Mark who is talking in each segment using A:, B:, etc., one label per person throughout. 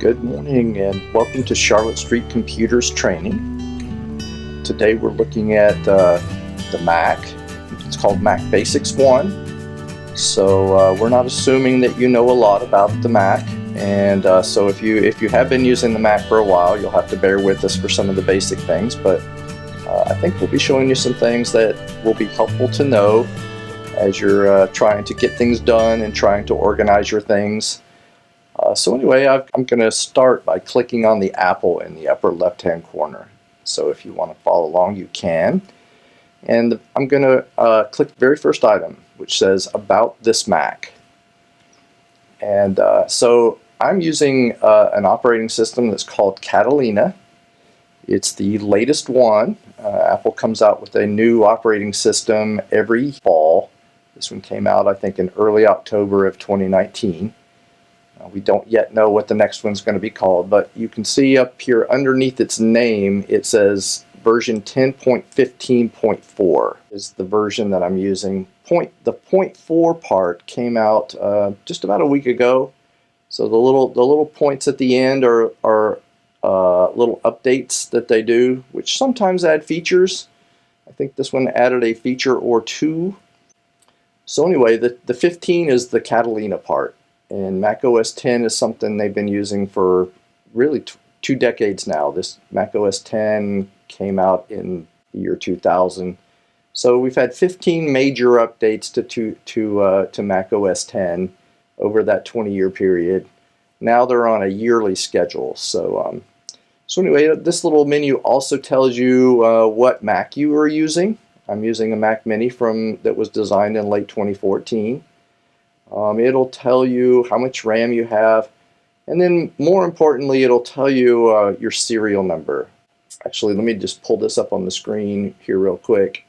A: Good morning and welcome to Charlotte Street Computers Training. Today we're looking at the Mac. It's called Mac Basics 1. So we're not assuming that you know a lot about the Mac, and so if you have been using the Mac for a while, you'll have to bear with us for some of the basic things, but I think we'll be showing you some things that will be helpful to know as you're trying to get things done and trying to organize your things. So anyway, I'm going to start by clicking on the apple in the upper left-hand corner. So if you want to follow along, you can. And I'm going to click the very first item, which says About This Mac. And so I'm using an operating system that's called Catalina. It's the latest one. Apple comes out with a new operating system every fall. This one came out, I think, in early October of 2019. We don't yet know what the next one's going to be called, but you can see up here underneath its name, it says version 10.15.4 is the version that I'm using. The 0.4 part came out just about a week ago. So the little points at the end are little updates that they do, which sometimes add features. I think this one added a feature or two. So anyway, the 15 is the Catalina part. And macOS 10 is something they've been using for really 2 decades now. This macOS 10 came out in the year 2000. So we've had 15 major updates to macOS 10 over that 20-year period. Now they're on a yearly schedule. So anyway, this little menu also tells you what Mac you are using. I'm using a Mac Mini that was designed in late 2014. It'll tell you how much RAM you have, and then more importantly, it'll tell you your serial number. Actually, let me just pull this up on the screen here real quick.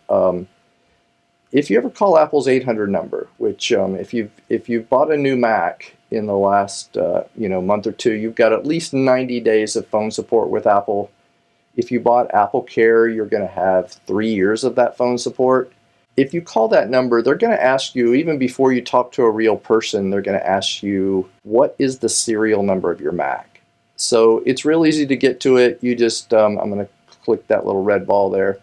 A: If you ever call Apple's 800 number, which if you've bought a new Mac in the last month or two, you've got at least 90 days of phone support with Apple. If you bought Apple Care, you're going to have 3 years of that phone support. If you call that number, they're going to ask you, even before you talk to a real person, they're going to ask you, what is the serial number of your Mac? So it's real easy to get to it. You just, I'm going to click that little red ball there.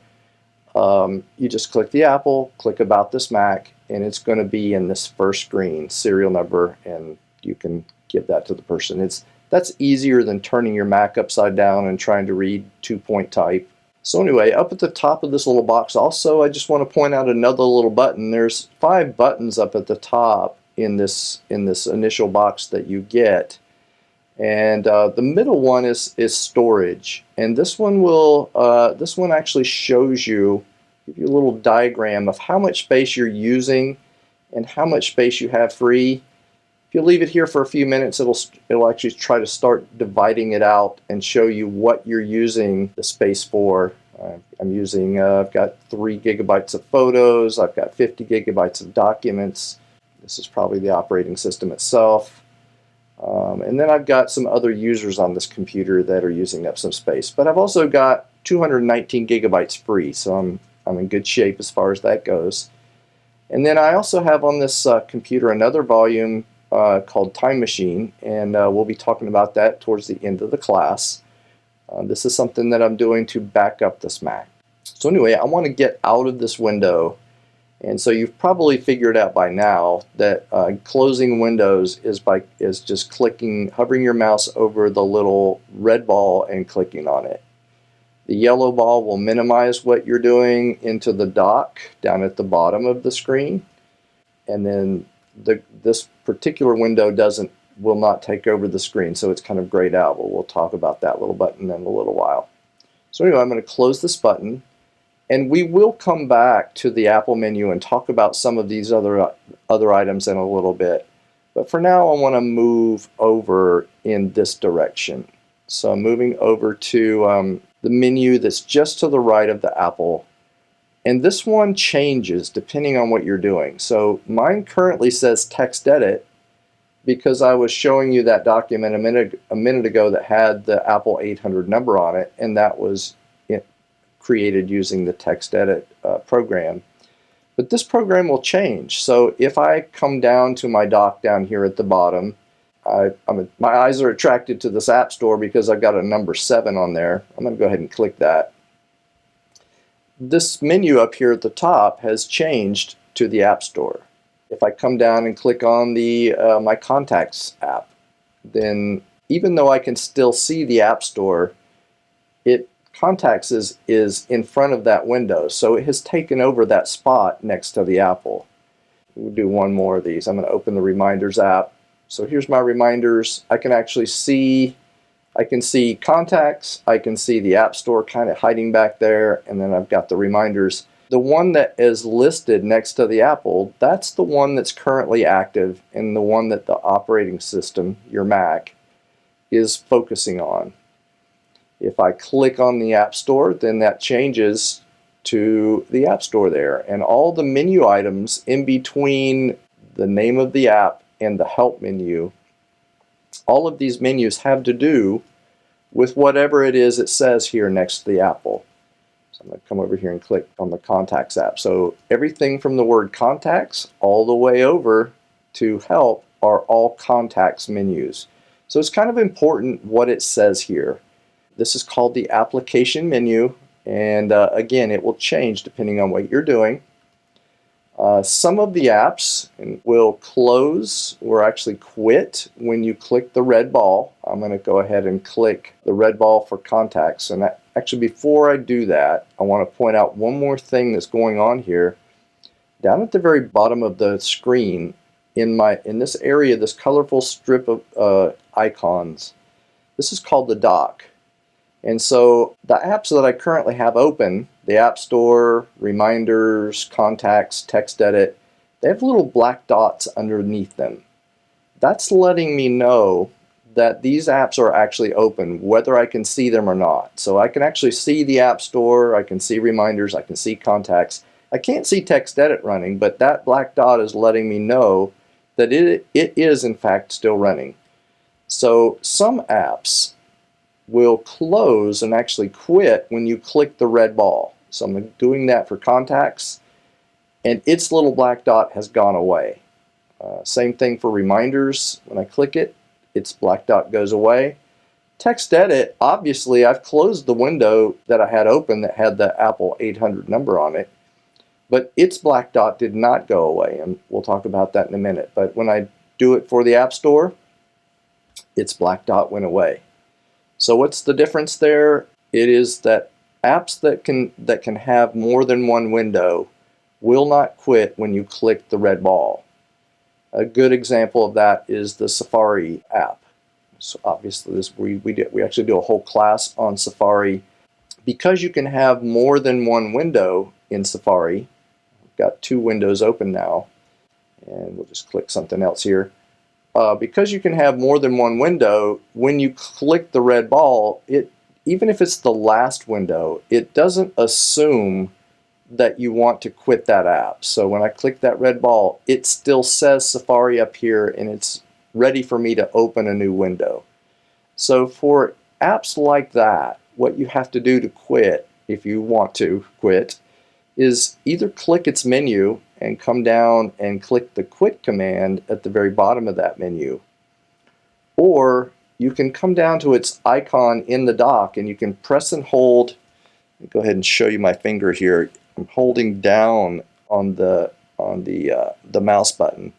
A: You just click the Apple, click About This Mac, and it's going to be in this first screen, serial number, and you can give that to the person. That's easier than turning your Mac upside down and trying to read 2-point type. So anyway, up at the top of this little box also, I just want to point out another little button. There's 5 buttons up at the top in this initial box that you get. And the middle one is storage. And this one actually shows you, give you a little diagram of how much space you're using and how much space you have free. If you leave it here for a few minutes, it'll actually try to start dividing it out and show you what you're using the space for. I've got 3 gigabytes of photos, I've got 50 gigabytes of documents. This is probably the operating system itself. And then I've got some other users on this computer that are using up some space. But I've also got 219 gigabytes free, so I'm in good shape as far as that goes. And then I also have on this computer another volume called Time Machine, and we'll be talking about that towards the end of the class. This is something that I'm doing to back up this Mac. So anyway, I want to get out of this window, and so you've probably figured out by now that closing windows is just hovering your mouse over the little red ball and clicking on it. The yellow ball will minimize what you're doing into the dock down at the bottom of the screen, and then this particular window will not take over the screen, so it's kind of grayed out, but we'll talk about that little button in a little while. So anyway, I'm going to close this button, and we will come back to the Apple menu and talk about some of these other items in a little bit. But for now, I want to move over in this direction. So I'm moving over to the menu that's just to the right of the Apple. And this one changes depending on what you're doing. So mine currently says Text Edit because I was showing you that document a minute ago that had the Apple 800 number on it, and that was created using the Text Edit program. But this program will change. So if I come down to my dock down here at the bottom, My eyes are attracted to this App Store because I've got a number 7 on there. I'm going to go ahead and click that. This menu up here at the top has changed to the App Store. If I come down and click on the my Contacts app, then even though I can still see the App Store, Contacts is in front of that window, so it has taken over that spot next to the Apple. We'll do one more of these. I'm going to open the Reminders app. So here's my reminders. I can actually see, Contacts, I can see the App Store kind of hiding back there, and then I've got the reminders. The one that is listed next to the Apple, that's the one that's currently active and the one that the operating system, your Mac, is focusing on. If I click on the App Store, then that changes to the App Store there, and all the menu items in between the name of the app and the help menu, all of these menus have to do with whatever it is it says here next to the Apple. So I'm going to come over here and click on the Contacts app. So everything from the word Contacts all the way over to Help are all Contacts menus. So it's kind of important what it says here. This is called the application menu, and again, it will change depending on what you're doing. Some of the apps will close or actually quit when you click the red ball. I'm going to go ahead and click the red ball for Contacts, and actually before I do that, I want to point out one more thing that's going on here. Down at the very bottom of the screen, in this area, this colorful strip of icons, this is called the dock. And so the apps that I currently have open, the App Store, Reminders, Contacts, TextEdit, they have little black dots underneath them. That's letting me know that these apps are actually open, whether I can see them or not. So I can actually see the App Store, I can see Reminders, I can see Contacts. I can't see TextEdit running, but that black dot is letting me know that it is in fact still running. So some apps will close and actually quit when you click the red ball. So I'm doing that for Contacts, and its little black dot has gone away. Same thing for Reminders. When I click it, its black dot goes away. TextEdit, obviously I've closed the window that I had open that had the Apple 800 number on it, but its black dot did not go away, and we'll talk about that in a minute. But when I do it for the App Store, its black dot went away. So what's the difference there? It is that apps that can have more than one window will not quit when you click the red ball. A good example of that is the Safari app. So obviously we actually do a whole class on Safari. Because you can have more than one window in Safari, I've got 2 windows open now, and we'll just click something else here. Because you can have more than one window, when you click the red ball, even if it's the last window, it doesn't assume that you want to quit that app. So when I click that red ball, it still says Safari up here, and it's ready for me to open a new window. So for apps like that, what you have to do to quit, if you want to quit, is either click its menu and come down and click the quit command at the very bottom of that menu, or you can come down to its icon in the dock and you can press and hold. Let me go ahead and show you my finger here. I'm holding down on the mouse button.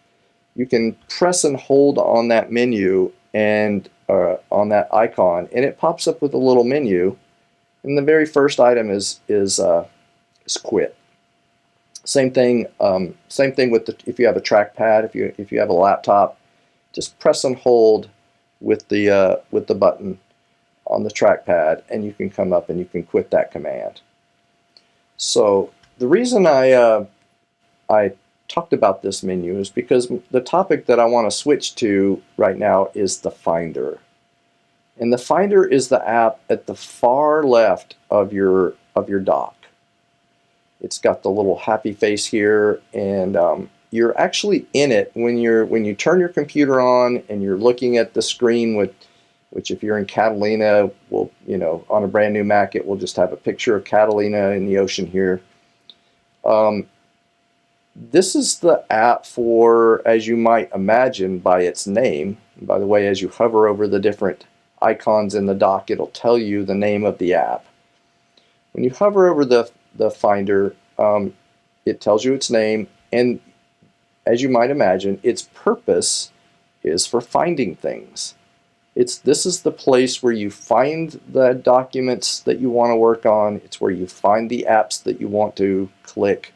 A: You can press and hold on that menu and on that icon, and it pops up with a little menu, and the very first item is quit. Same thing with if you have a trackpad, if you have a laptop, just press and hold with the button on the trackpad, and you can come up and you can quit that command. So the reason I talked about this menu is because the topic that I want to switch to right now is the Finder. And the Finder is the app at the far left of your dock. It's got the little happy face here, and you're actually in it when you turn your computer on and you're looking at the screen, which if you're in Catalina, will, on a brand new Mac, it will just have a picture of Catalina in the ocean here. This is the app for, as you might imagine by its name, And by the way, as you hover over the different icons in the dock, it'll tell you the name of the app. When you hover over the Finder, it tells you its name, and as you might imagine, its purpose is for finding things. This is the place where you find the documents that you want to work on. It's where you find the apps that you want to click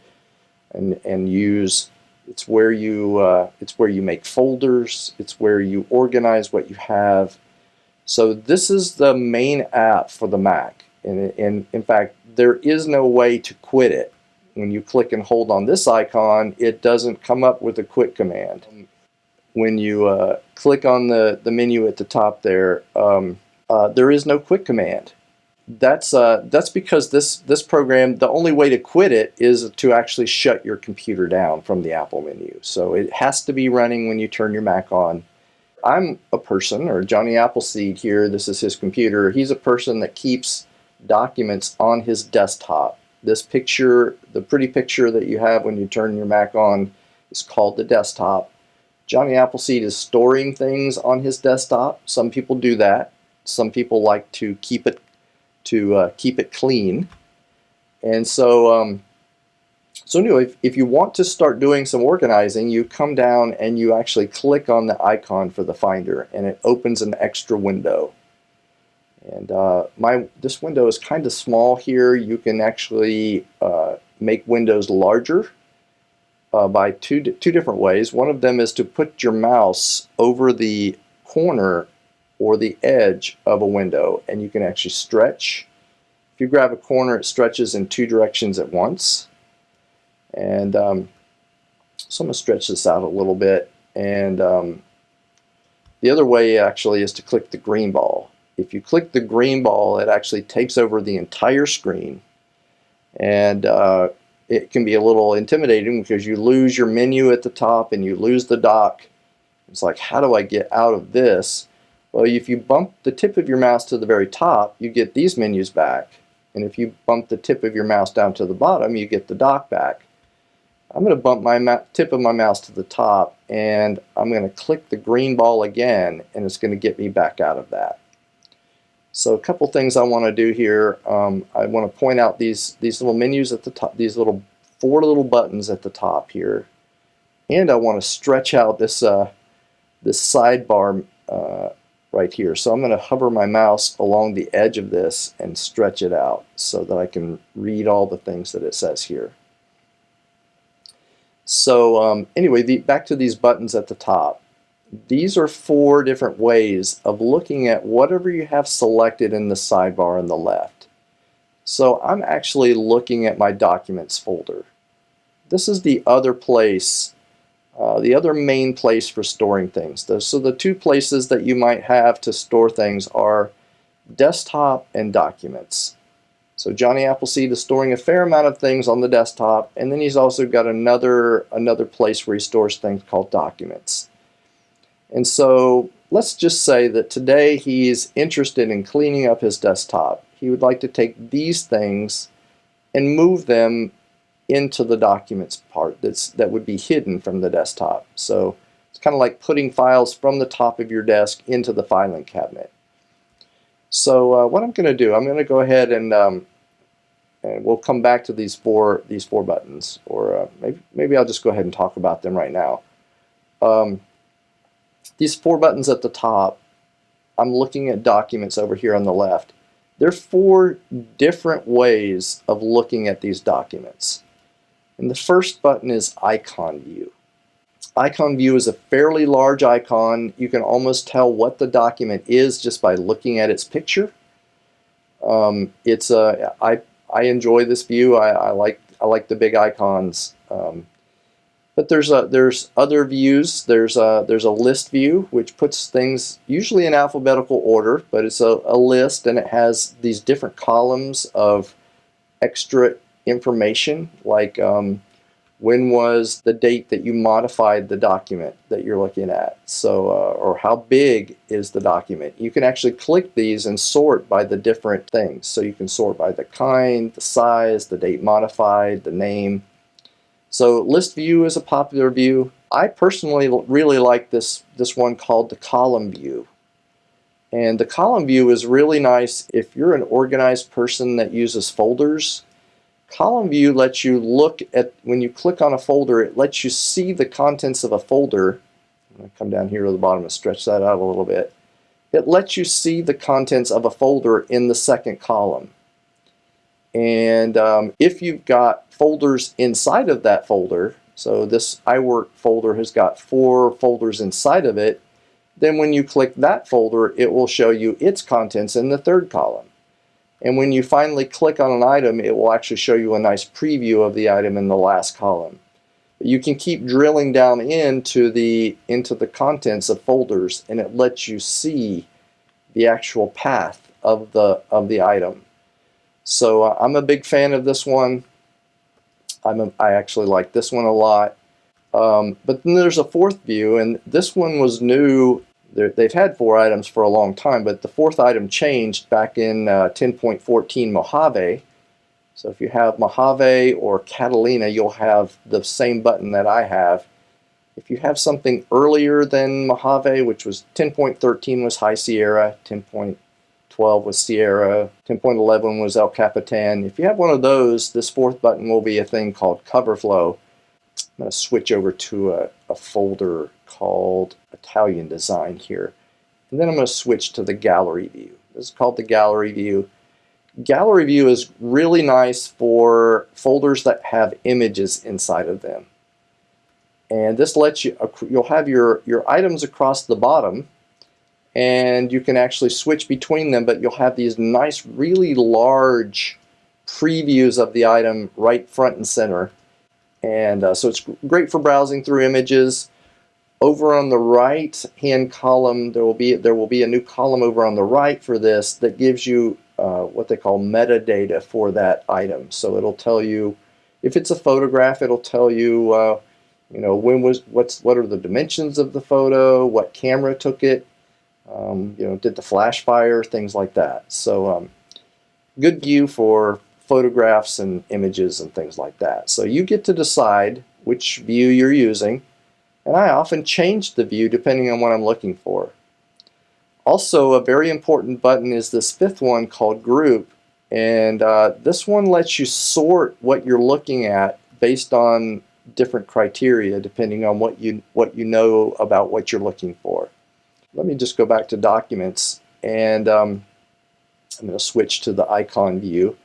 A: and use. It's where you make folders. It's where you organize what you have. So this is the main app for the Mac. And in fact, there is no way to quit it. When you click and hold on this icon, it doesn't come up with a quit command. When you click on the menu at the top there is no quit command. That's because this program, the only way to quit it is to actually shut your computer down from the Apple menu. So it has to be running when you turn your Mac on. I'm a person, or Johnny Appleseed here, this is his computer. He's a person that keeps documents on his desktop. This picture, the pretty picture that you have when you turn your Mac on, is called the desktop. Johnny Appleseed is storing things on his desktop. Some people do that. Some people like to keep it clean. And so anyway, if you want to start doing some organizing, you come down and you actually click on the icon for the Finder, and it opens an extra window. And this window is kind of small here. You can actually make windows larger by two different ways. One of them is to put your mouse over the corner or the edge of a window, and you can actually stretch. If you grab a corner, it stretches in two directions at once. And so I'm going to stretch this out a little bit. And the other way actually is to click the green ball. If you click the green ball, it actually takes over the entire screen. And it can be a little intimidating because you lose your menu at the top and you lose the dock. It's like, how do I get out of this? Well, if you bump the tip of your mouse to the very top, you get these menus back. And if you bump the tip of your mouse down to the bottom, you get the dock back. I'm going to bump my tip of my mouse to the top, and I'm going to click the green ball again, and it's going to get me back out of that. So a couple things I want to do here. I want to point out these little menus at the top, these four little buttons at the top here, and I want to stretch out this sidebar right here. So I'm going to hover my mouse along the edge of this and stretch it out so that I can read all the things that it says here. So anyway, back to these buttons at the top. These are four different ways of looking at whatever you have selected in the sidebar on the left. So I'm actually looking at my Documents folder. This is the other place, the other main place for storing things. So the two places that you might have to store things are Desktop and Documents. So Johnny Appleseed is storing a fair amount of things on the desktop, and then he's also got another place where he stores things called Documents. And so let's just say that today he's interested in cleaning up his desktop. He would like to take these things and move them into the Documents part that would be hidden from the desktop. So it's kind of like putting files from the top of your desk into the filing cabinet. So what I'm going to do, I'm going to go ahead and we'll come back to these four buttons, or maybe I'll just go ahead and talk about them right now. These four buttons at the top, I'm looking at Documents over here on the left. There are four different ways of looking at these documents. And the first button is Icon View. Icon View is a fairly large icon. You can almost tell what the document is just by looking at its picture. I enjoy this view. I like the big icons. But there's other views. There's a list view, which puts things usually in alphabetical order, but it's a list, and it has these different columns of extra information, like when was the date that you modified the document that you're looking at, so or how big is the document. You can actually click these and sort by the different things. So you can sort by the kind, the size, the date modified, the name. So list view is a popular view. I personally really like this one called the column view. And the column view is really nice if you're an organized person that uses folders. Column view lets you look at, when you click on a folder, it lets you see the contents of a folder. I'm going to come down here to the bottom and stretch that out a little bit. It lets you see the contents of a folder in the second column. And if you've got folders inside of that folder, so this iWork folder has got 4 folders inside of it, then when you click that folder, it will show you its contents in the third column. And when you finally click on an item, it will actually show you a nice preview of the item in the last column. But you can keep drilling down into the contents of folders, and it lets you see the actual path of the item. So I'm a big fan of this one. I actually like this one a lot. But then there's a fourth view, and this one was new. They've had 4 items for a long time, but the 4th item changed back in 10.14 Mojave. So if you have Mojave or Catalina, you'll have the same button that I have. If you have something earlier than Mojave, which was 10.13 was High Sierra, 10.12 was Sierra, 10.11 was El Capitan. If you have one of those, this 4th button will be a thing called Cover Flow. I'm going to switch over to a folder called Italian Design here. And then I'm going to switch to the Gallery View. This is called the Gallery View. Gallery View is really nice for folders that have images inside of them. And this lets you, you'll have your items across the bottom, and you can actually switch between them, but you'll have these nice, really large previews of the item right front and center. And so it's great for browsing through images. Over on the right hand column, there will be a new column over on the right for this that gives you what they call metadata for that item. So it'll tell you, if it's a photograph, it'll tell you what are the dimensions of the photo, what camera took it, did the flash fire, things like that. So good view for photographs and images and things like that. So you get to decide which view you're using, and I often change the view depending on what I'm looking for. Also, a very important button is this 5th one called Group, and this one lets you sort what you're looking at based on different criteria depending on what you know about what you're looking for. Let me just go back to Documents, and I'm going to switch to the icon view.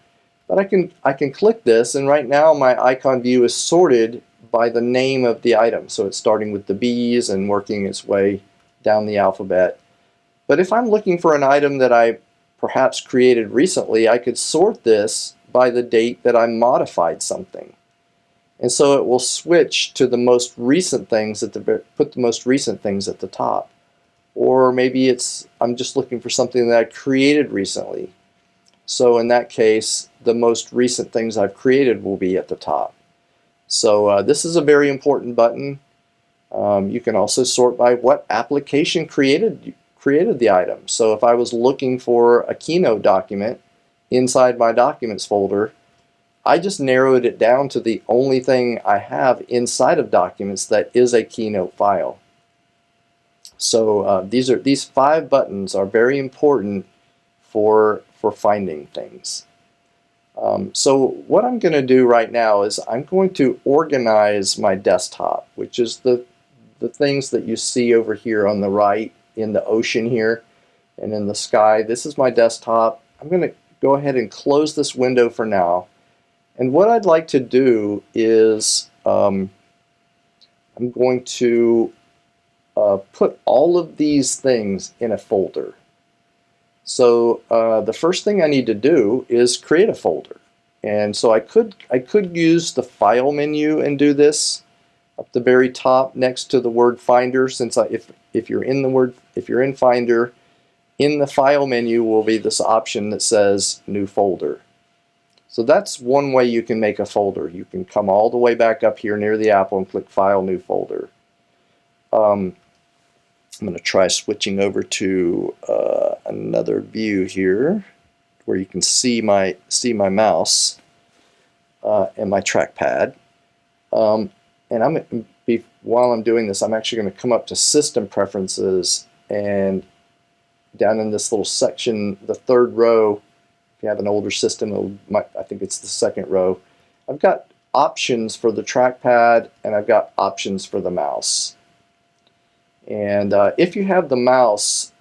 A: But I can click this, and right now my icon view is sorted by the name of the item. So it's starting with the B's and working its way down the alphabet. But if I'm looking for an item that I perhaps created recently, I could sort this by the date that I modified something. And so it will switch to the most recent things put the most recent things at the top. Or maybe I'm just looking for something that I created recently. So in that case, the most recent things I've created will be at the top. So this is a very important button. You can also sort by what application created the item. So if I was looking for a Keynote document inside my Documents folder, I just narrowed it down to the only thing I have inside of Documents that is a Keynote file. So these 5 buttons are very important for finding things. So what I'm going to do right now is I'm going to organize my desktop, which is the things that you see over here on the right in the ocean here and in the sky. This is my desktop. I'm going to go ahead and close this window for now. And what I'd like to do is I'm going to put all of these things in a folder. So the first thing I need to do is create a folder. And so I could use the File menu and do this up the very top next to the word Finder. Since if you're in Finder, in the File menu will be this option that says New Folder. So that's one way you can make a folder. You can come all the way back up here near the apple and click File, New Folder. I'm going to try switching over to another view here where you can see my mouse and my trackpad. And while I'm doing this, I'm actually going to come up to System Preferences, and down in this little section, the third row, if you have an older system, I think it's the second row, I've got options for the trackpad and I've got options for the mouse. And if you have the mouse,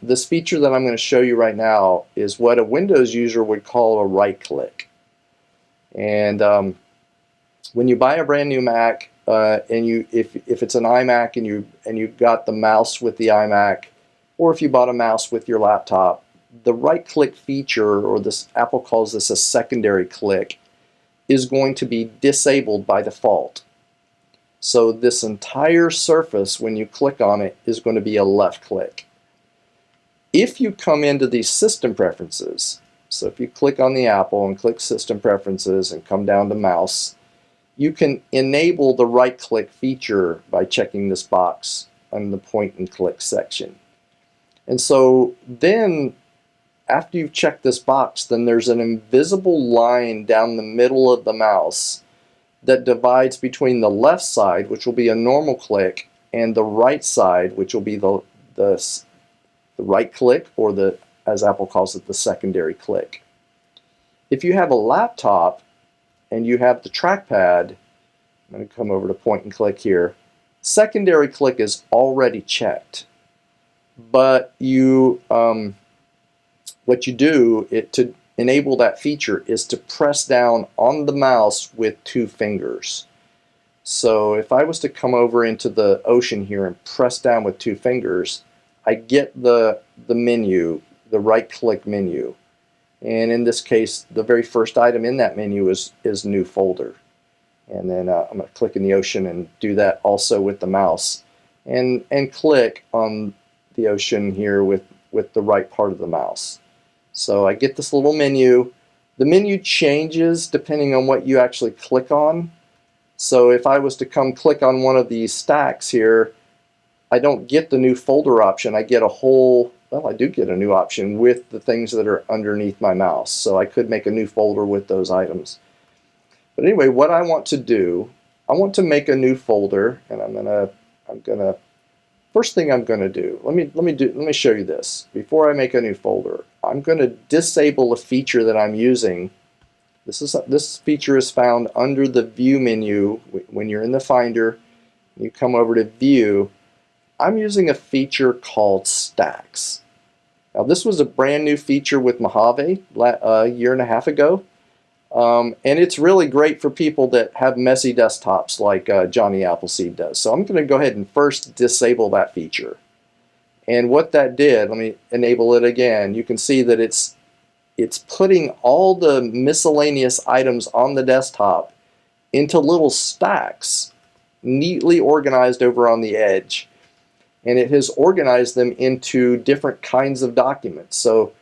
A: this feature that I'm going to show you right now is what a Windows user would call a right click. And when you buy a brand new Mac, and if it's an iMac and you got the mouse with the iMac, or if you bought a mouse with your laptop, the right click feature, or this Apple calls this a secondary click, is going to be disabled by default. So this entire surface, when you click on it, is going to be a left click. If you come into these system preferences, so if you click on the Apple and click System Preferences and come down to Mouse, you can enable the right click feature by checking this box on the point and click section. And so then, after you've checked this box, then there's an invisible line down the middle of the mouse that divides between the left side, which will be a normal click, and the right side, which will be the right click, or the, as Apple calls it, the secondary click. If you have a laptop and you have the trackpad, I'm going to come over to point and click here, secondary click is already checked. But what you do to enable that feature is to press down on the mouse with 2 fingers. So if I was to come over into the Ocean here and press down with 2 fingers, I get the menu, the right click menu. And in this case, the very first item in that menu is New Folder. And then I'm going to click in the Ocean and do that also with the mouse. And click on the Ocean here with the right part of the mouse. So I get this little menu. The menu changes depending on what you actually click on. So if I was to come click on one of these stacks here, I don't get the New Folder option. I get a whole, well, I do get a new option with the things that are underneath my mouse. So I could make a new folder with those items. But anyway, what I want to do, I want to make a new folder, and I'm gonna first thing I'm going to do, let me show you this. Before I make a new folder, I'm going to disable a feature that I'm using. This feature is found under the View menu. When you're in the Finder, you come over to View. I'm using a feature called Stacks. Now this was a brand new feature with Mojave a year and a half ago. And it's really great for people that have messy desktops like Johnny Appleseed does. So I'm going to go ahead and first disable that feature. And what that did, let me enable it again. You can see that it's putting all the miscellaneous items on the desktop into little stacks, neatly organized over on the edge. And it has organized them into different kinds of documents. So,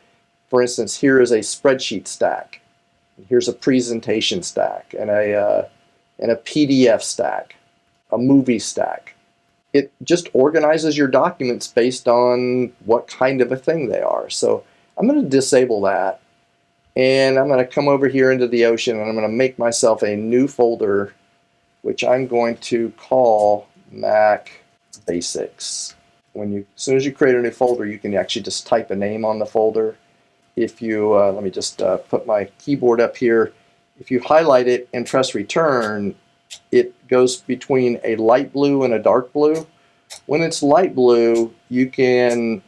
A: for instance, here is a spreadsheet stack. Here's a presentation stack, and a PDF stack, a movie stack. It just organizes your documents based on what kind of a thing they are. So I'm going to disable that, and I'm going to come over here into the Ocean, and I'm going to make myself a new folder, which I'm going to call Mac Basics. As soon as you create a new folder, you can actually just type a name on the folder. If you, let me just put my keyboard up here. If you highlight it and press return, it goes between a light blue and a dark blue. When it's light blue, you can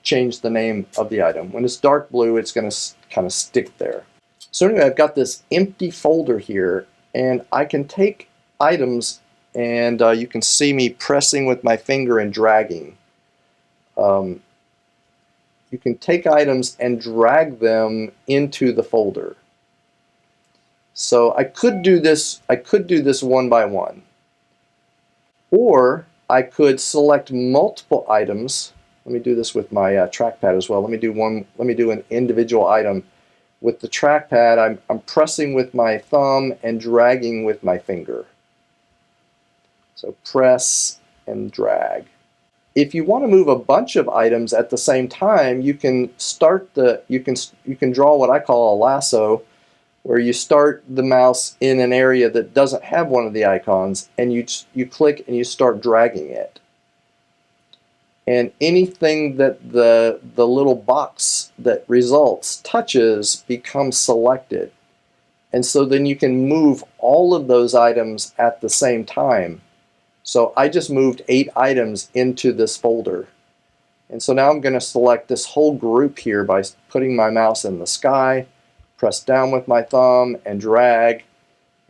A: change the name of the item. When it's dark blue, it's going to kind of stick there. So anyway, I've got this empty folder here, and I can take items, and you can see me pressing with my finger and dragging. You can take items and drag them into the folder. So I could do this one by one. Or I could select multiple items. Let me do this with my trackpad as well. Let me do an individual item. With the trackpad, I'm pressing with my thumb and dragging with my finger. So press and drag. If you want to move a bunch of items at the same time, you can draw what I call a lasso, where you start the mouse in an area that doesn't have one of the icons, and you click and you start dragging it. And anything that the little box that results touches becomes selected. And so then you can move all of those items at the same time. So I just moved 8 items into this folder. And so now I'm going to select this whole group here by putting my mouse in the sky, press down with my thumb and drag,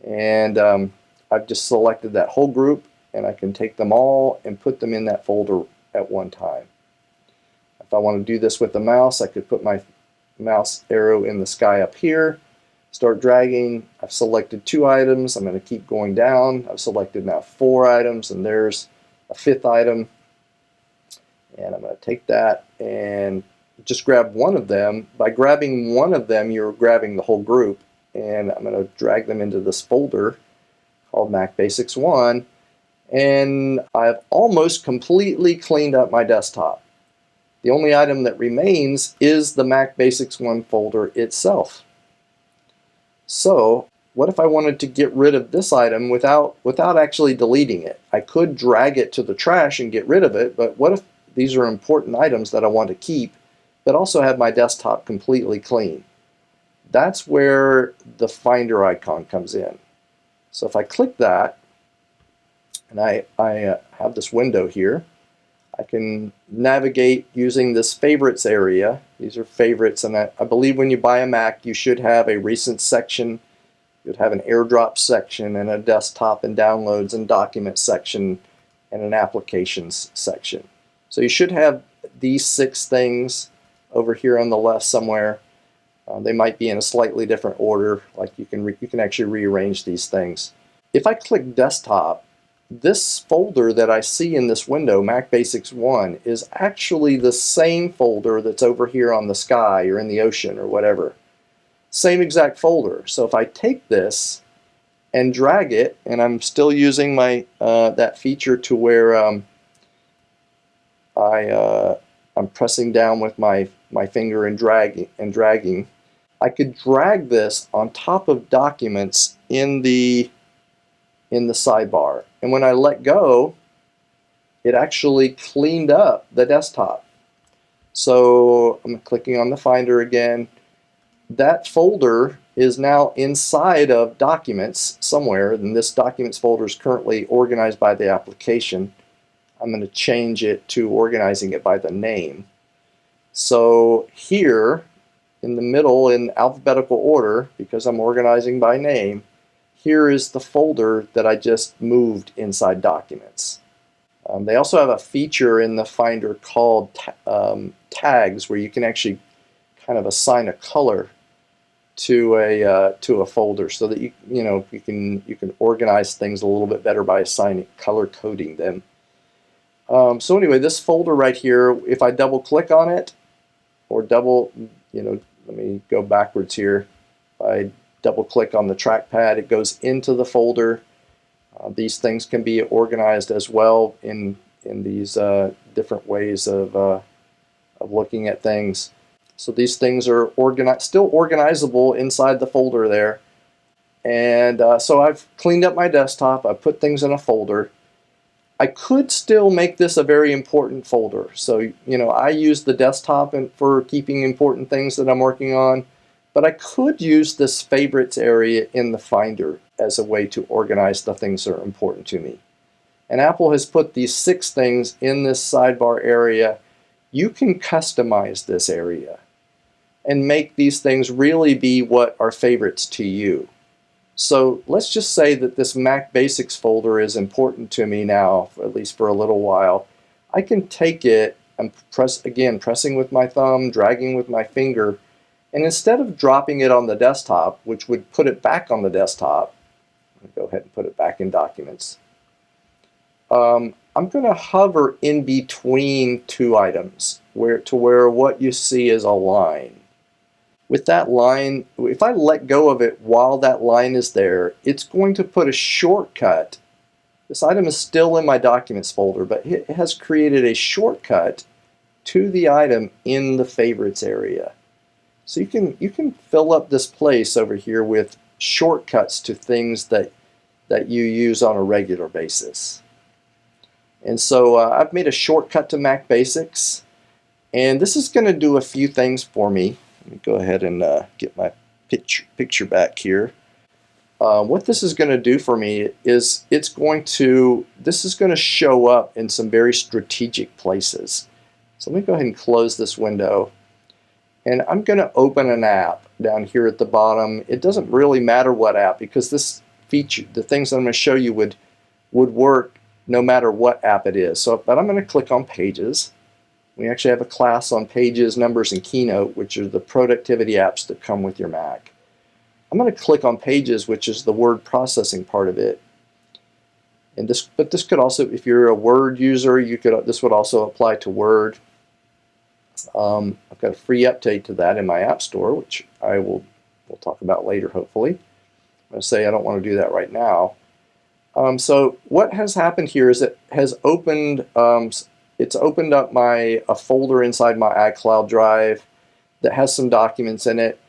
A: and I've just selected that whole group, and I can take them all and put them in that folder at one time. If I want to do this with the mouse, I could put my mouse arrow in the sky up here, start dragging. I've selected 2 items. I'm going to keep going down. I've selected now 4 items, and there's a 5th item. And I'm going to take that and just grab one of them. By grabbing one of them, you're grabbing the whole group. And I'm going to drag them into this folder called Mac Basics 1. And I've almost completely cleaned up my desktop. The only item that remains is the Mac Basics 1 folder itself. So what if I wanted to get rid of this item without actually deleting it? I could drag it to the trash and get rid of it, but what if these are important items that I want to keep, but also have my desktop completely clean? That's where the Finder icon comes in. So if I click that, and I have this window here, I can navigate using this favorites area. These are favorites, and I believe when you buy a Mac, you should have a recent section, you'd have an airdrop section, and a desktop and downloads and documents section, and an applications section. So you should have these 6 things over here on the left somewhere. They might be in a slightly different order, like you can actually rearrange these things. If I click desktop, this folder that I see in this window, Mac Basics 1, is actually the same folder that's over here on the sky or in the ocean or whatever. Same exact folder. So if I take this and drag it, and I'm still using my that feature to where I'm pressing down with my finger and dragging, I could drag this on top of documents in the sidebar. And when I let go, it actually cleaned up the desktop. So I'm clicking on the Finder again. That folder is now inside of documents somewhere, and this documents folder is currently organized by the application. I'm going to change it to organizing it by the name. So here in the middle in alphabetical order, because I'm organizing by name, here is the folder that I just moved inside documents. They also have a feature in the Finder called tags, where you can actually kind of assign a color to a folder, so that you can organize things a little bit better by color coding them. So anyway, this folder right here, if I double click on it, or let me go backwards here. If I double click on the trackpad, it goes into the folder. These things can be organized as well in these different ways of looking at things. So these things are still organizable inside the folder there. And so I've cleaned up my desktop. I put things in a folder. I could still make this a very important folder. So, I use the desktop for keeping important things that I'm working on, but I could use this favorites area in the Finder as a way to organize the things that are important to me. And Apple has put these 6 things in this sidebar area. You can customize this area and make these things really be what are favorites to you. So let's just say that this Mac Basics folder is important to me now, at least for a little while. I can take it and pressing with my thumb, dragging with my finger, and instead of dropping it on the desktop, which would put it back on the desktop, I'm going to go ahead and put it back in Documents. I'm going to hover in between 2 items to where what you see is a line. With that line, if I let go of it while that line is there, it's going to put a shortcut. This item is still in my Documents folder, but it has created a shortcut to the item in the Favorites area. So you can fill up this place over here with shortcuts to things that you use on a regular basis. And so I've made a shortcut to Mac Basics, and this is going to do a few things for me. Let me go ahead and get my picture back here. What this is going to do for me is this is going to show up in some very strategic places. So let me go ahead and close this window, and I'm going to open an app down here at the bottom. It doesn't really matter what app, because this feature, the things that I'm going to show you would work no matter what app it is. But I'm going to click on Pages. We actually have a class on Pages, Numbers, and Keynote, which are the productivity apps that come with your Mac. I'm going to click on Pages, which is the word processing part of it. And this could also, if you're a Word user, this would also apply to Word. I've got a free update to that in my App Store, which we'll talk about later, hopefully. I'm going to say I don't want to do that right now. So what has happened here is it has opened, it's opened up a folder inside my iCloud drive that has some documents in it,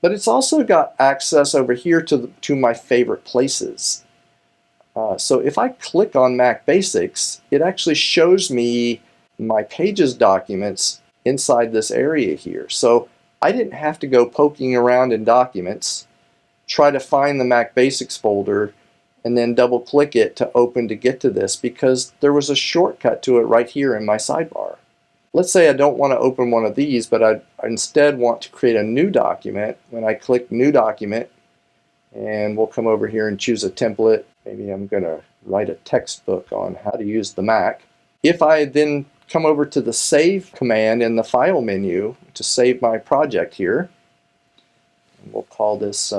A: but it's also got access over here to my favorite places. So if I click on Mac Basics, it actually shows me my Pages documents inside this area here. So I didn't have to go poking around in Documents, try to find the Mac Basics folder, and then double click it to get to this, because there was a shortcut to it right here in my sidebar. Let's say I don't want to open one of these, but I instead want to create a new document. When I click New Document, and we'll come over here and choose a template. Maybe I'm going to write a textbook on how to use the Mac. If I then come over to the Save command in the File menu to save my project here, and we'll call this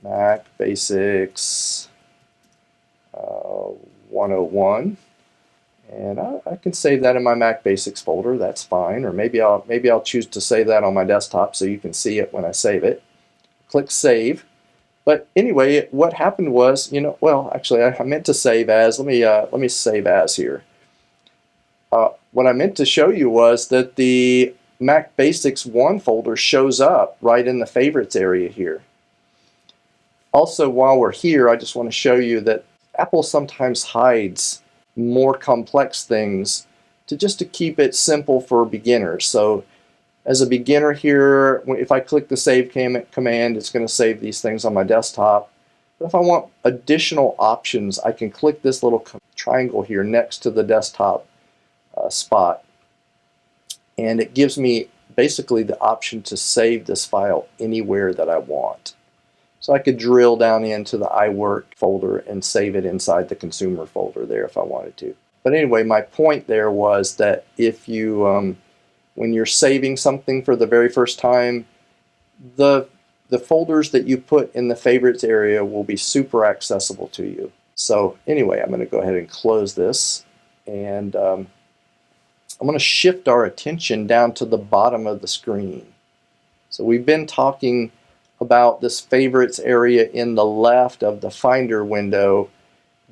A: Mac Basics 101, and I can save that in my Mac Basics folder. That's fine. Or maybe I'll choose to save that on my desktop so you can see it when I save it. Click Save. But anyway, what happened was, well, actually, I meant to save as. Let me save as here. What I meant to show you was that the Mac Basics 1 folder shows up right in the Favorites area here. Also, while we're here, I just want to show you that Apple sometimes hides more complex things just to keep it simple for beginners. So as a beginner here, if I click the Save command, it's going to save these things on my desktop. But if I want additional options, I can click this little triangle here next to the desktop spot, and it gives me basically the option to save this file anywhere that I want. So I could drill down into the iWork folder and save it inside the consumer folder there if I wanted to. But anyway, my point there was that if you, when you're saving something for the very first time, the folders that you put in the favorites area will be super accessible to you. So anyway, I'm going to go ahead and close this, and I'm going to shift our attention down to the bottom of the screen. So we've been talking about this favorites area in the left of the Finder window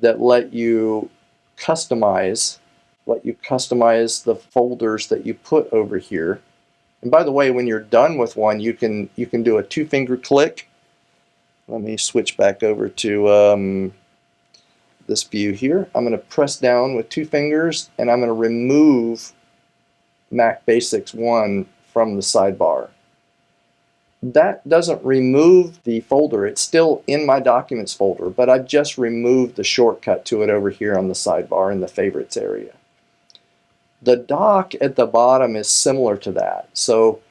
A: that let you customize the folders that you put over here. And by the way, when you're done with one, you can do a two-finger click. Let me switch back over to this view here. I'm going to press down with two fingers, and I'm going to remove Mac Basics 1 from the sidebar. That doesn't remove the folder. It's still in my Documents folder, but I've just removed the shortcut to it over here on the sidebar in the Favorites area. The dock at the bottom is similar to that. So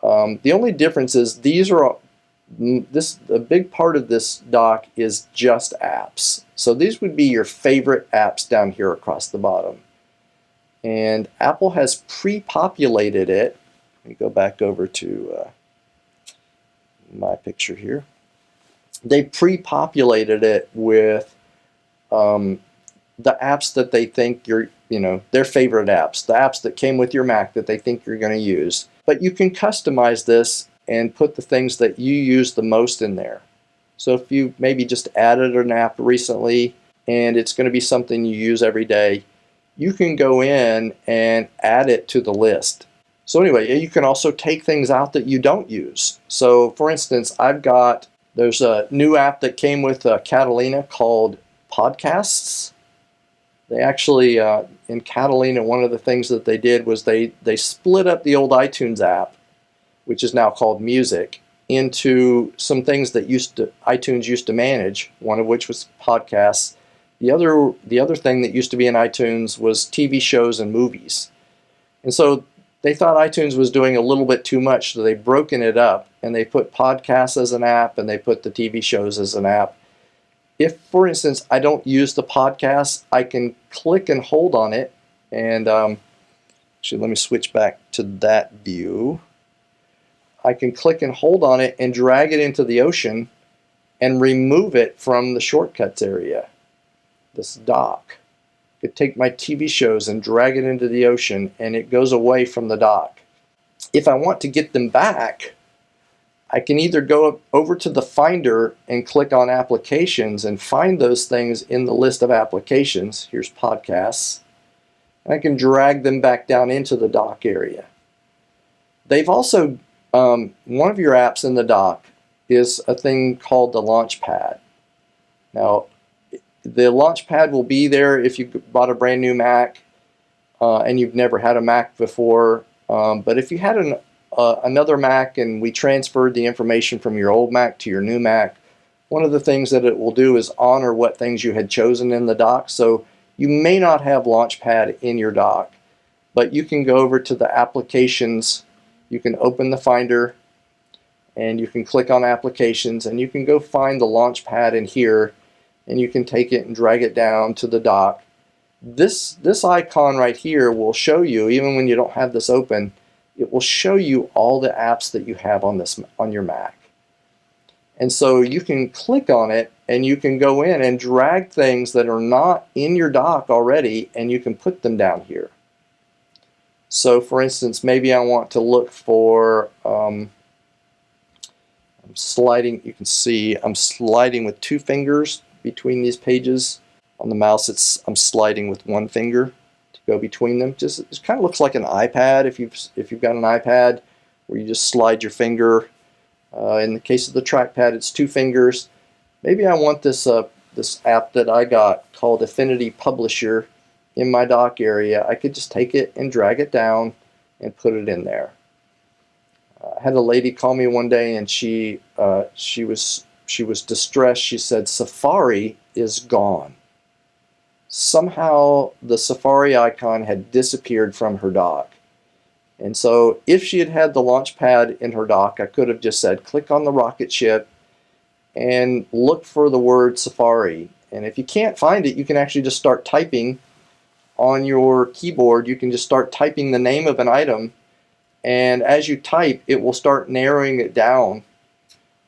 A: the only difference is a big part of this dock is just apps. So these would be your favorite apps down here across the bottom. And Apple has pre-populated it. Let me go back over to my picture here. They pre-populated it with the apps that they think their favorite apps, the apps that came with your Mac that they think you're going to use. But you can customize this and put the things that you use the most in there. So if you maybe just added an app recently and it's going to be something you use every day, you can go in and add it to the list. So anyway, you can also take things out that you don't use. So for instance, there's a new app that came with Catalina called Podcasts. They actually, in Catalina, one of the things that they did was they split up the old iTunes app, which is now called Music, into some things that iTunes used to manage, one of which was podcasts. The other thing that used to be in iTunes was TV shows and movies. And so they thought iTunes was doing a little bit too much, so they've broken it up, and they put podcasts as an app, and they put the TV shows as an app. If, for instance, I don't use the podcast, I can click and hold on it, and actually let me switch back to that view. I can click and hold on it and drag it into the Ocean and remove it from the shortcuts area, this dock. I could take my TV shows and drag it into the Ocean, and it goes away from the dock. If I want to get them back, I can either go over to the Finder and click on Applications and find those things in the list of applications. Here's Podcasts. And I can drag them back down into the dock area. They've also, one of your apps in the dock is a thing called the LaunchPad. Now, the LaunchPad will be there if you bought a brand new Mac and you've never had a Mac before. But if you had another Mac and we transferred the information from your old Mac to your new Mac, one of the things that it will do is honor what things you had chosen in the dock. So you may not have LaunchPad in your dock, but you can go over to the applications, you can open the Finder, and you can click on Applications, and you can go find the LaunchPad in here, and you can take it and drag it down to the dock. This icon right here will show you, even when you don't have this open, it will show you all the apps that you have on your Mac. And so you can click on it and you can go in and drag things that are not in your dock already, and you can put them down here. So for instance, maybe I want to look for, I'm sliding, you can see I'm sliding with 2 fingers between these pages. On the mouse, I'm sliding with 1 finger to go between them. It kind of looks like an iPad if you've got an iPad where you just slide your finger. In the case of the trackpad, it's 2 fingers. Maybe I want this app that I got called Affinity Publisher in my dock area. I could just take it and drag it down and put it in there. I had a lady call me one day, and she was distressed. She said Safari is gone. Somehow the Safari icon had disappeared from her dock. And so if she had had the LaunchPad in her dock, I could have just said click on the rocket ship and look for the word Safari. And if you can't find it, you can actually just start typing on your keyboard. You can just start typing the name of an item, and as you type, it will start narrowing it down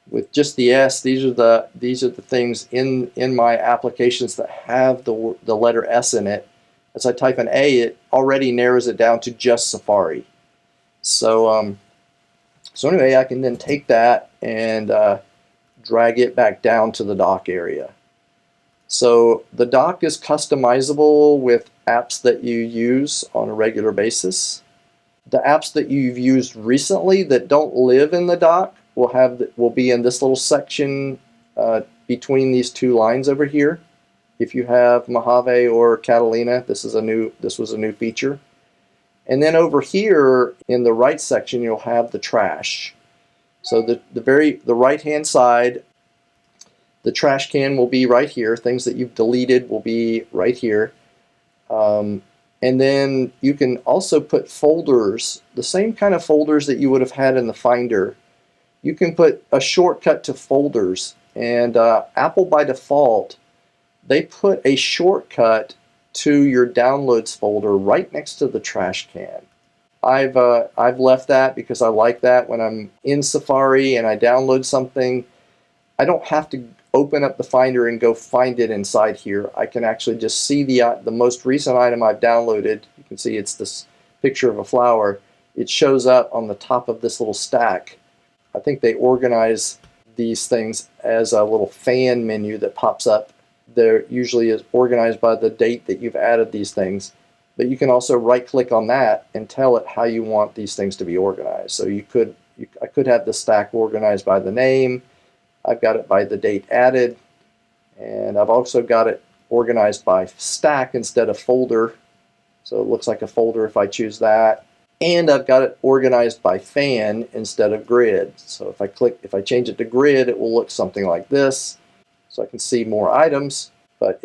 A: with just the S. These are the things in my applications that have the letter S in it. As I type an A, it already narrows it down to just Safari. So anyway, I can then take that and drag it back down to the dock area. So the dock is customizable with apps that you use on a regular basis. The apps that you've used recently that don't live in the dock will be in this little section between these 2 lines over here. If you have Mojave or Catalina, this was a new feature. And then over here in the right section, you'll have the trash. So the right hand side, the trash can will be right here. Things that you've deleted will be right here. And then you can also put folders, the same kind of folders that you would have had in the Finder. You can put a shortcut to folders, and Apple by default, they put a shortcut to your downloads folder right next to the trash can. I've left that because I like that. When I'm in Safari and I download something, I don't have to open up the Finder and go find it inside here. I can actually just see the most recent item I've downloaded. You can see it's this picture of a flower. It shows up on the top of this little stack. I think they organize these things as a little fan menu that pops up. They're usually organized by the date that you've added these things. but you can also right-click on that and tell it how you want these things to be organized. So I could have the stack organized by the name. I've got it by the date added, and I've also got it organized by stack instead of folder. So it looks like a folder if I choose that. And I've got it organized by fan instead of grid. So if I change it to grid, it will look something like this. So I can see more items, but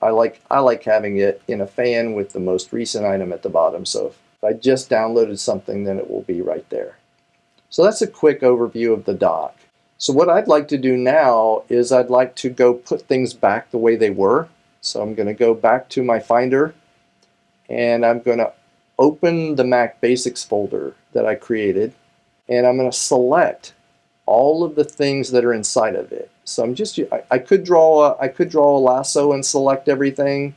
A: I like having it in a fan with the most recent item at the bottom. So if I just downloaded something, then it will be right there. So that's a quick overview of the dock. So what I'd like to do now is I'd like to go put things back the way they were. So I'm going to go back to my Finder, and I'm going to open the Mac Basics folder that I created, and I'm going to select all of the things that are inside of it. So I could draw a lasso and select everything,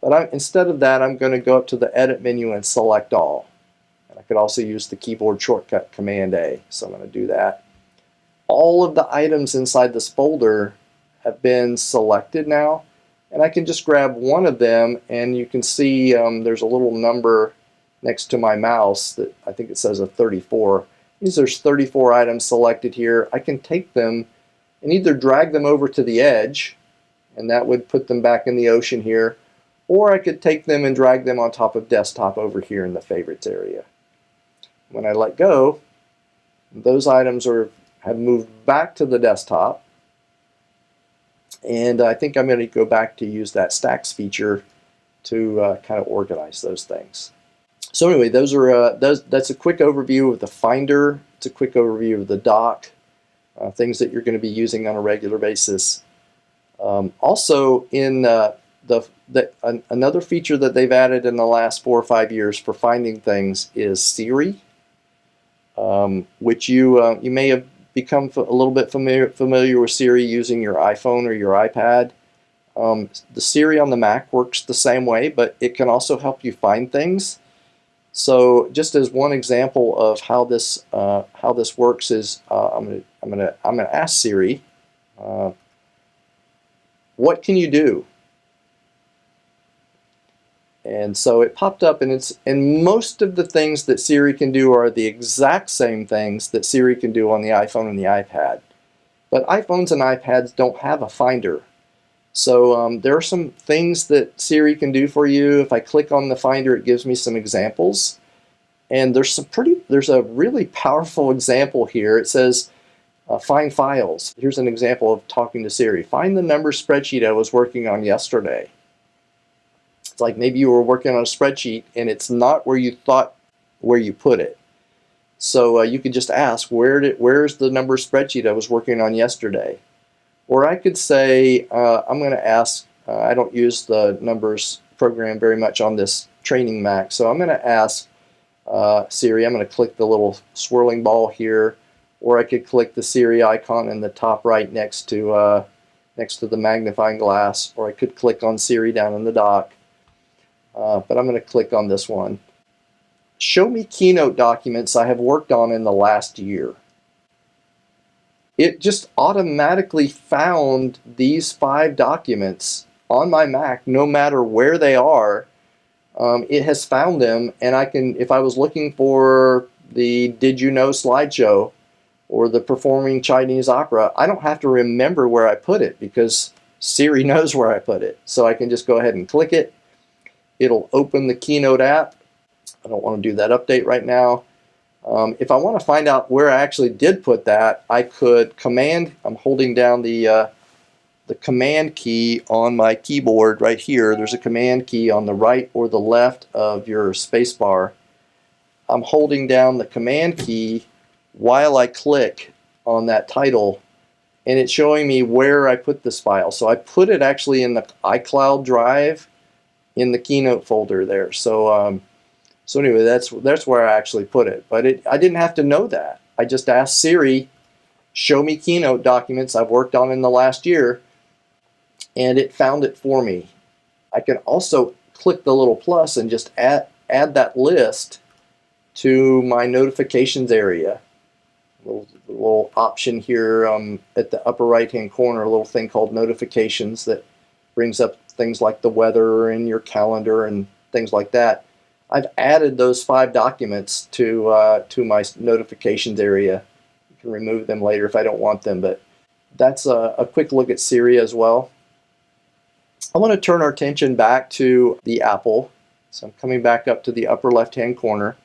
A: but instead of that, I'm going to go up to the Edit menu and select all. And I could also use the keyboard shortcut Command A. So I'm going to do that. All of the items inside this folder have been selected now, and I can just grab one of them, and you can see there's a little number next to my mouse that I think it says a 34. There's 34 items selected here. I can take them and either drag them over to the edge, and that would put them back in the ocean here, or I could take them and drag them on top of desktop over here in the favorites area. When I let go, those items have moved back to the desktop, and I think I'm going to go back to use that stacks feature to kind of organize those things. So anyway, that's a quick overview of the Finder. It's a quick overview of the dock, things that you're going to be using on a regular basis. Also, in another feature that they've added in the last 4 or 5 years for finding things is Siri, which you may have become a little bit familiar with Siri using your iPhone or your iPad. The Siri on the Mac works the same way, but it can also help you find things. So just as one example of how this works is I'm gonna ask Siri, what can you do? And so it popped up, and most of the things that Siri can do are the exact same things that Siri can do on the iPhone and the iPad. But iPhones and iPads don't have a Finder. So there are some things that Siri can do for you. If I click on the Finder, it gives me some examples. And there's a really powerful example here. It says, find files. Here's an example of talking to Siri. Find the number spreadsheet I was working on yesterday. It's like maybe you were working on a spreadsheet and it's not where you thought where you put it. So you could just ask, where's the number spreadsheet I was working on yesterday? Or I could say, I'm going to ask, I don't use the numbers program very much on this training Mac, so I'm going to ask Siri, I'm going to click the little swirling ball here, or I could click the Siri icon in the top right next to the magnifying glass, or I could click on Siri down in the dock. But I'm going to click on this one. Show me Keynote documents I have worked on in the last year. It just automatically found these 5 documents on my Mac, no matter where they are. It has found them, and I can, if I was looking for the Did You Know slideshow or the Performing Chinese Opera, I don't have to remember where I put it because Siri knows where I put it. So I can just go ahead and click it. It'll open the Keynote app. I don't want to do that update right now. If I want to find out where I actually did put that, I could I'm holding down the command key on my keyboard right here. There's a command key on the right or the left of your spacebar. I'm holding down the command key while I click on that title, and it's showing me where I put this file. So I put it actually in the iCloud drive in the Keynote folder there. So anyway, that's where I actually put it. But I didn't have to know that. I just asked Siri, show me Keynote documents I've worked on in the last year, and it found it for me. I can also click the little plus and just add that list to my notifications area. Little option here at the upper right hand corner, a little thing called notifications that brings up things like the weather and your calendar and things like that. I've added those 5 documents to my notifications area. You can remove them later if I don't want them, but that's a quick look at Siri as well. I want to turn our attention back to the Apple. So I'm coming back up to the upper left-hand corner.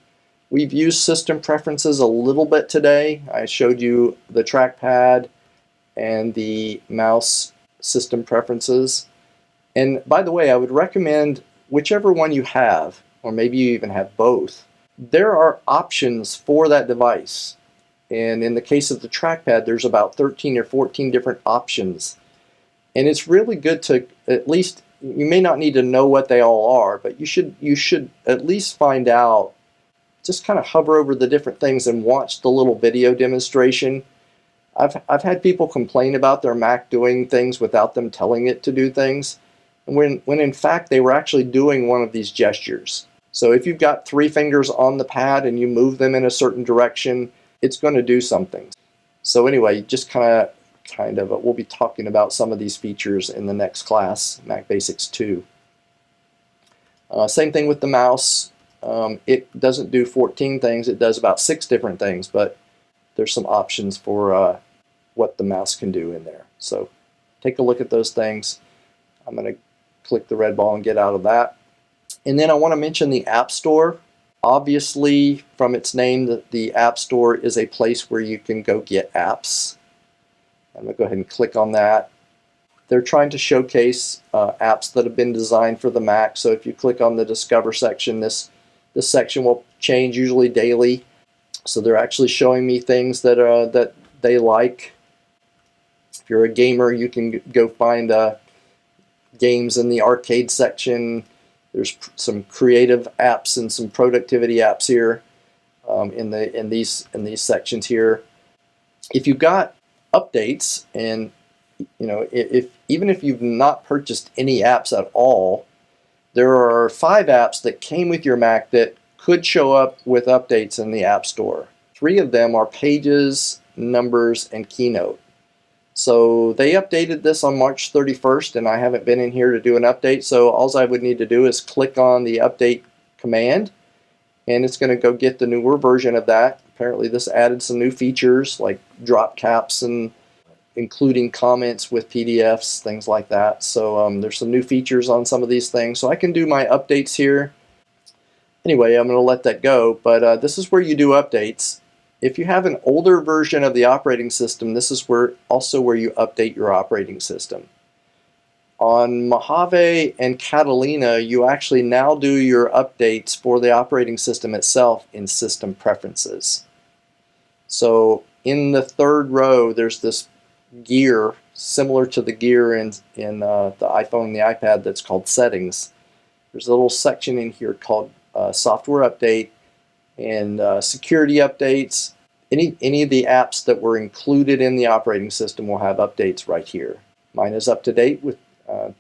A: We've used system preferences a little bit today. I showed you the trackpad and the mouse system preferences. And by the way, I would recommend whichever one you have, or maybe you even have both, there are options for that device. And in the case of the trackpad, there's about 13 or 14 different options. And it's really good to, at least, you may not need to know what they all are, but you should at least find out. Just kind of hover over the different things and watch the little video demonstration. I've had people complain about their Mac doing things without them telling it to do things, and when in fact they were actually doing one of these gestures. So if you've got 3 fingers on the pad and you move them in a certain direction, it's going to do something. So anyway, just kind of we'll be talking about some of these features in the next class, Mac Basics 2. Same thing with the mouse. It doesn't do 14 things, it does about 6 different things, but there's some options for what the mouse can do in there. So take a look at those things. I'm going to click the red ball and get out of that. And then I want to mention the App Store. Obviously, from its name, the App Store is a place where you can go get apps. I'm going to go ahead and click on that. They're trying to showcase apps that have been designed for the Mac. So if you click on the Discover section, this section will change usually daily. So they're actually showing me things that they like. If you're a gamer, you can go find games in the arcade section. There's some creative apps and some productivity apps here in these sections here. If you've got updates, and even if you've not purchased any apps at all, there are 5 apps that came with your Mac that could show up with updates in the App Store. 3 of them are Pages, Numbers, and Keynote. So they updated this on March 31st, and I haven't been in here to do an update, so all I would need to do is click on the update command, and it's going to go get the newer version of that. Apparently this added some new features like drop caps and including comments with PDFs, things like that. So there's some new features on some of these things. So I can do my updates here. Anyway, I'm going to let that go, but this is where you do updates. If you have an older version of the operating system, this is also where you update your operating system. On Mojave and Catalina, you actually now do your updates for the operating system itself in System Preferences. So in the 3rd row, there's this gear similar to the gear in the iPhone and the iPad that's called Settings. There's a little section in here called Software Update and Security Updates. Any of the apps that were included in the operating system will have updates right here. Mine is up to date with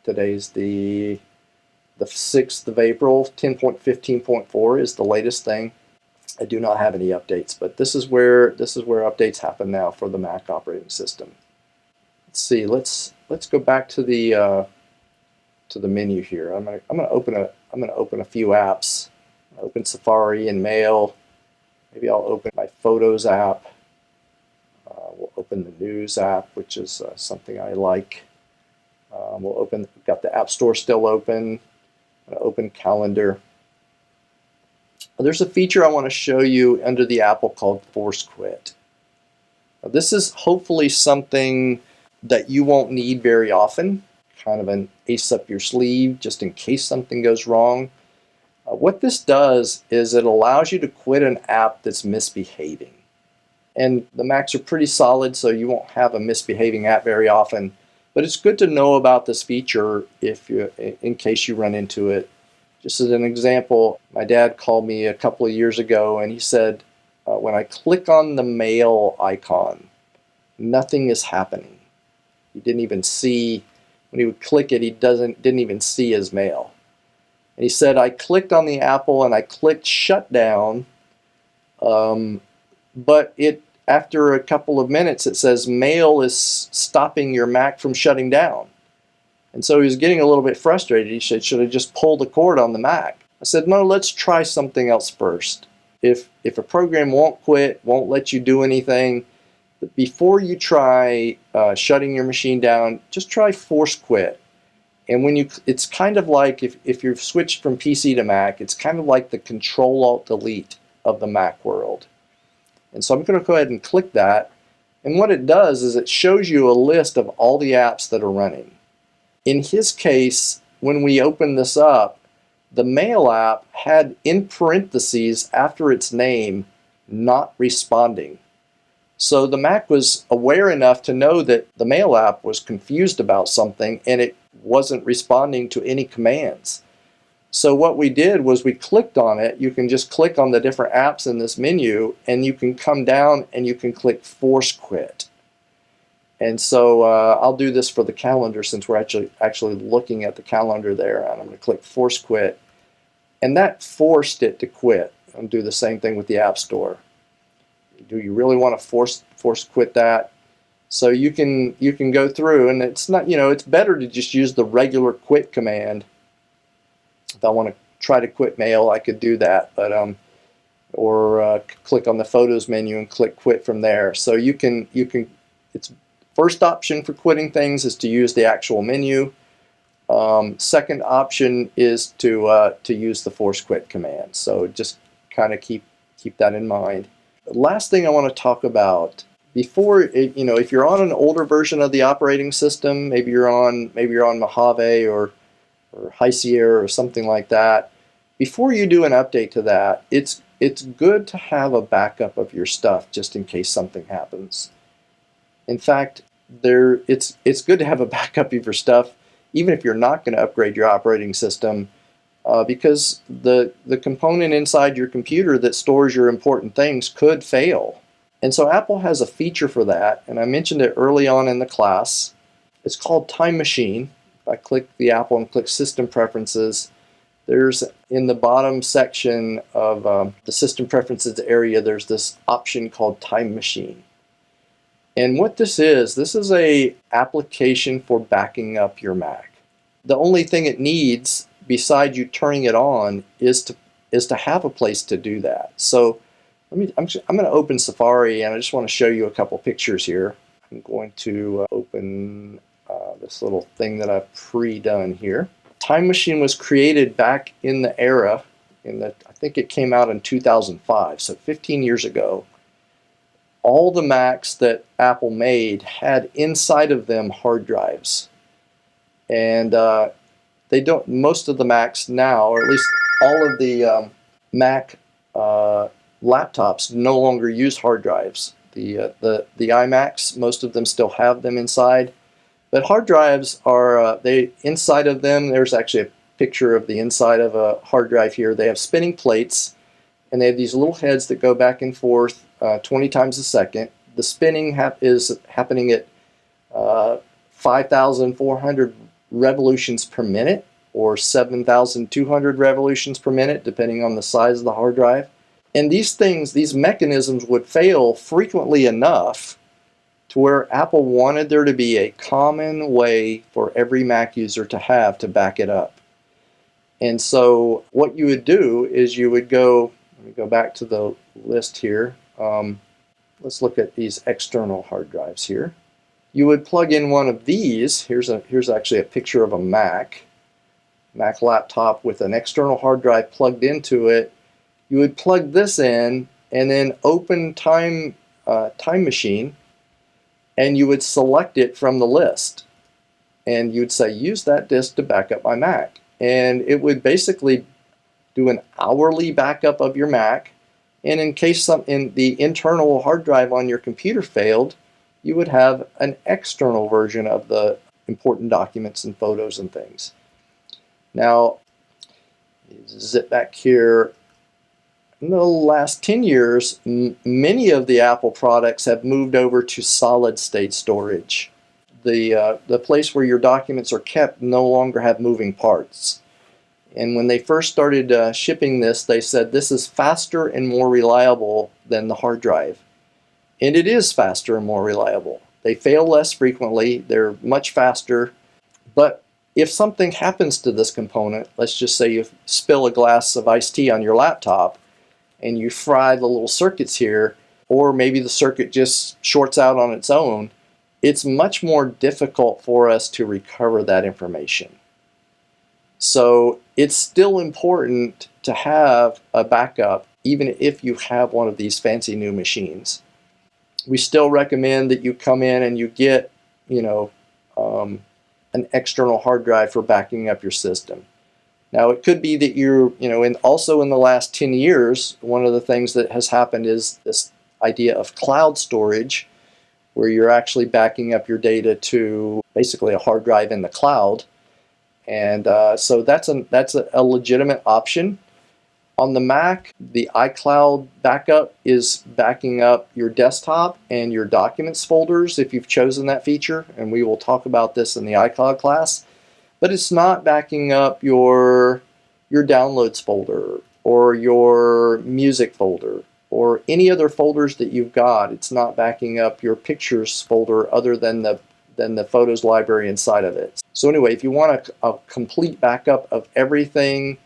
A: today's the 6th of April. 10.15.4 is the latest thing. I do not have any updates, but this is where updates happen now for the Mac operating system. Let's see. Let's go back to the menu here. I'm gonna open a few apps. I'll open Safari and Mail. Maybe I'll open my Photos app. We'll open the News app, which is something I like. We've got the App Store still open. I'm gonna open Calendar. There's a feature I want to show you under the Apple called Force Quit. Now, this is hopefully something that you won't need very often, kind of an ace up your sleeve just in case something goes wrong. What this does is it allows you to quit an app that's misbehaving. And the Macs are pretty solid, so you won't have a misbehaving app very often. But it's good to know about this feature in case you run into it. Just as an example, my dad called me a couple of years ago and he said, when I click on the mail icon, nothing is happening. He didn't even see, when he would click it, he didn't even see his mail. And he said, I clicked on the Apple and I clicked shutdown, but after a couple of minutes it says mail is stopping your Mac from shutting down. And so he was getting a little bit frustrated. He said, should I just pull the cord on the Mac? I said, no, let's try something else first. If a program won't quit, won't let you do anything, before you try shutting your machine down, just try force quit. And it's kind of like if you've switched from PC to Mac, it's kind of like the Control-Alt-Delete of the Mac world. And so I'm going to go ahead and click that. And what it does is it shows you a list of all the apps that are running. In his case, when we open this up, the Mail app had in parentheses after its name, not responding. So the Mac was aware enough to know that the Mail app was confused about something and it wasn't responding to any commands. So what we did was we clicked on it. You can just click on the different apps in this menu and you can come down and you can click force quit. And so I'll do this for the calendar since we're actually looking at the calendar there. And I'm going to click force quit. And that forced it to quit. I'll do the same thing with the App Store. Do you really want to force quit that? So you can go through, and it's not, it's better to just use the regular quit command. If I want to try to quit Mail, I could do that, but or click on the Photos menu and click quit from there. So you can it's first option for quitting things is to use the actual menu. Second option is to use the force quit command. So just kind of keep that in mind. The last thing I want to talk about before, if you're on an older version of the operating system, maybe you're on Mojave or High Sierra or something like that. Before you do an update to that, it's good to have a backup of your stuff just in case something happens. In fact, it's good to have a backup of your stuff even if you're not going to upgrade your operating system, because the component inside your computer that stores your important things could fail. And so Apple has a feature for that, and I mentioned it early on in the class. It's called Time Machine. If I click the Apple and click System Preferences, there's in the bottom section of the System Preferences area, there's this option called Time Machine. And what this is a application for backing up your Mac. The only thing it needs, besides you turning it on, is to have a place to do that. So I'm going to open Safari, and I just want to show you a couple pictures here. I'm going to open this little thing that I've pre-done here. Time Machine was created back in the era, I think it came out in 2005, so 15 years ago. All the Macs that Apple made had inside of them hard drives. And most of the Macs now, or at least all of the Mac laptops no longer use hard drives. The iMacs, most of them still have them inside. But hard drives are, inside of them, there's actually a picture of the inside of a hard drive here. They have spinning plates, and they have these little heads that go back and forth 20 times a second. The spinning is happening at 5,400 revolutions per minute, or 7,200 revolutions per minute, depending on the size of the hard drive. And these mechanisms would fail frequently enough to where Apple wanted there to be a common way for every Mac user to have to back it up. And so what you would do is you would go, let me go back to the list here. Let's look at these external hard drives here. You would plug in one of these. Here's actually a picture of a Mac laptop with an external hard drive plugged into it. You would plug this in and then open Time Machine, and you would select it from the list. And you'd say, use that disk to back up my Mac. And it would basically do an hourly backup of your Mac. And in case the internal hard drive on your computer failed, you would have an external version of the important documents and photos and things. Now, zip back here. In the last 10 years, many of the Apple products have moved over to solid state storage. The place where your documents are kept no longer have moving parts. And when they first started shipping this, they said this is faster and more reliable than the hard drive. And it is faster and more reliable. They fail less frequently, they're much faster, but if something happens to this component, let's just say you spill a glass of iced tea on your laptop and you fry the little circuits here, or maybe the circuit just shorts out on its own, it's much more difficult for us to recover that information. So it's still important to have a backup even if you have one of these fancy new machines. We still recommend that you come in and you get, an external hard drive for backing up your system. Now it could be that you're, also in the last 10 years, one of the things that has happened is this idea of cloud storage, where you're actually backing up your data to basically a hard drive in the cloud. And so that's a legitimate option. On the Mac, the iCloud backup is backing up your desktop and your documents folders if you've chosen that feature, and we will talk about this in the iCloud class. But it's not backing up your downloads folder or your music folder or any other folders that you've got. It's not backing up your pictures folder other than the photos library inside of it. So anyway, if you want a complete backup of everything,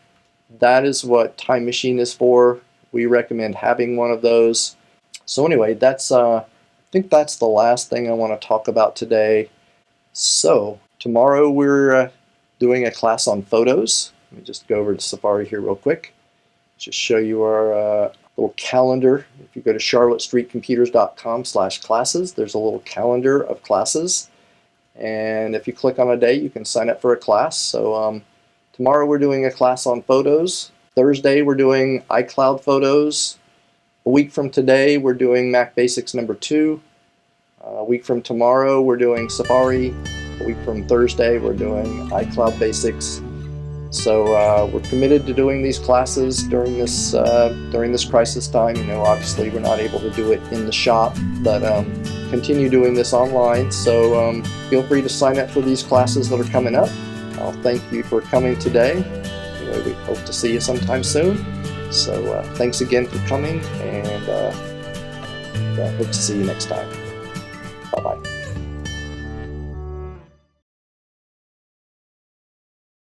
A: that is what Time Machine is for. We recommend having one of those. So anyway, that's I think that's the last thing I want to talk about today. So tomorrow we're doing a class on photos. Let me just go over to Safari here real quick. Just show you our little calendar. If you go to charlottestreetcomputers.com/classes, there's a little calendar of classes. And if you click on a day, you can sign up for a class. So tomorrow we're doing a class on photos. Thursday we're doing iCloud photos. A week from today we're doing Mac Basics number 2. A week from tomorrow we're doing Safari. A week from Thursday we're doing iCloud Basics. So we're committed to doing these classes during this crisis time. Obviously we're not able to do it in the shop, but continue doing this online. So feel free to sign up for these classes that are coming up. I'll thank you for coming today. Anyway, we hope to see you sometime soon. So thanks again for coming, and hope to see you next time. Bye-bye.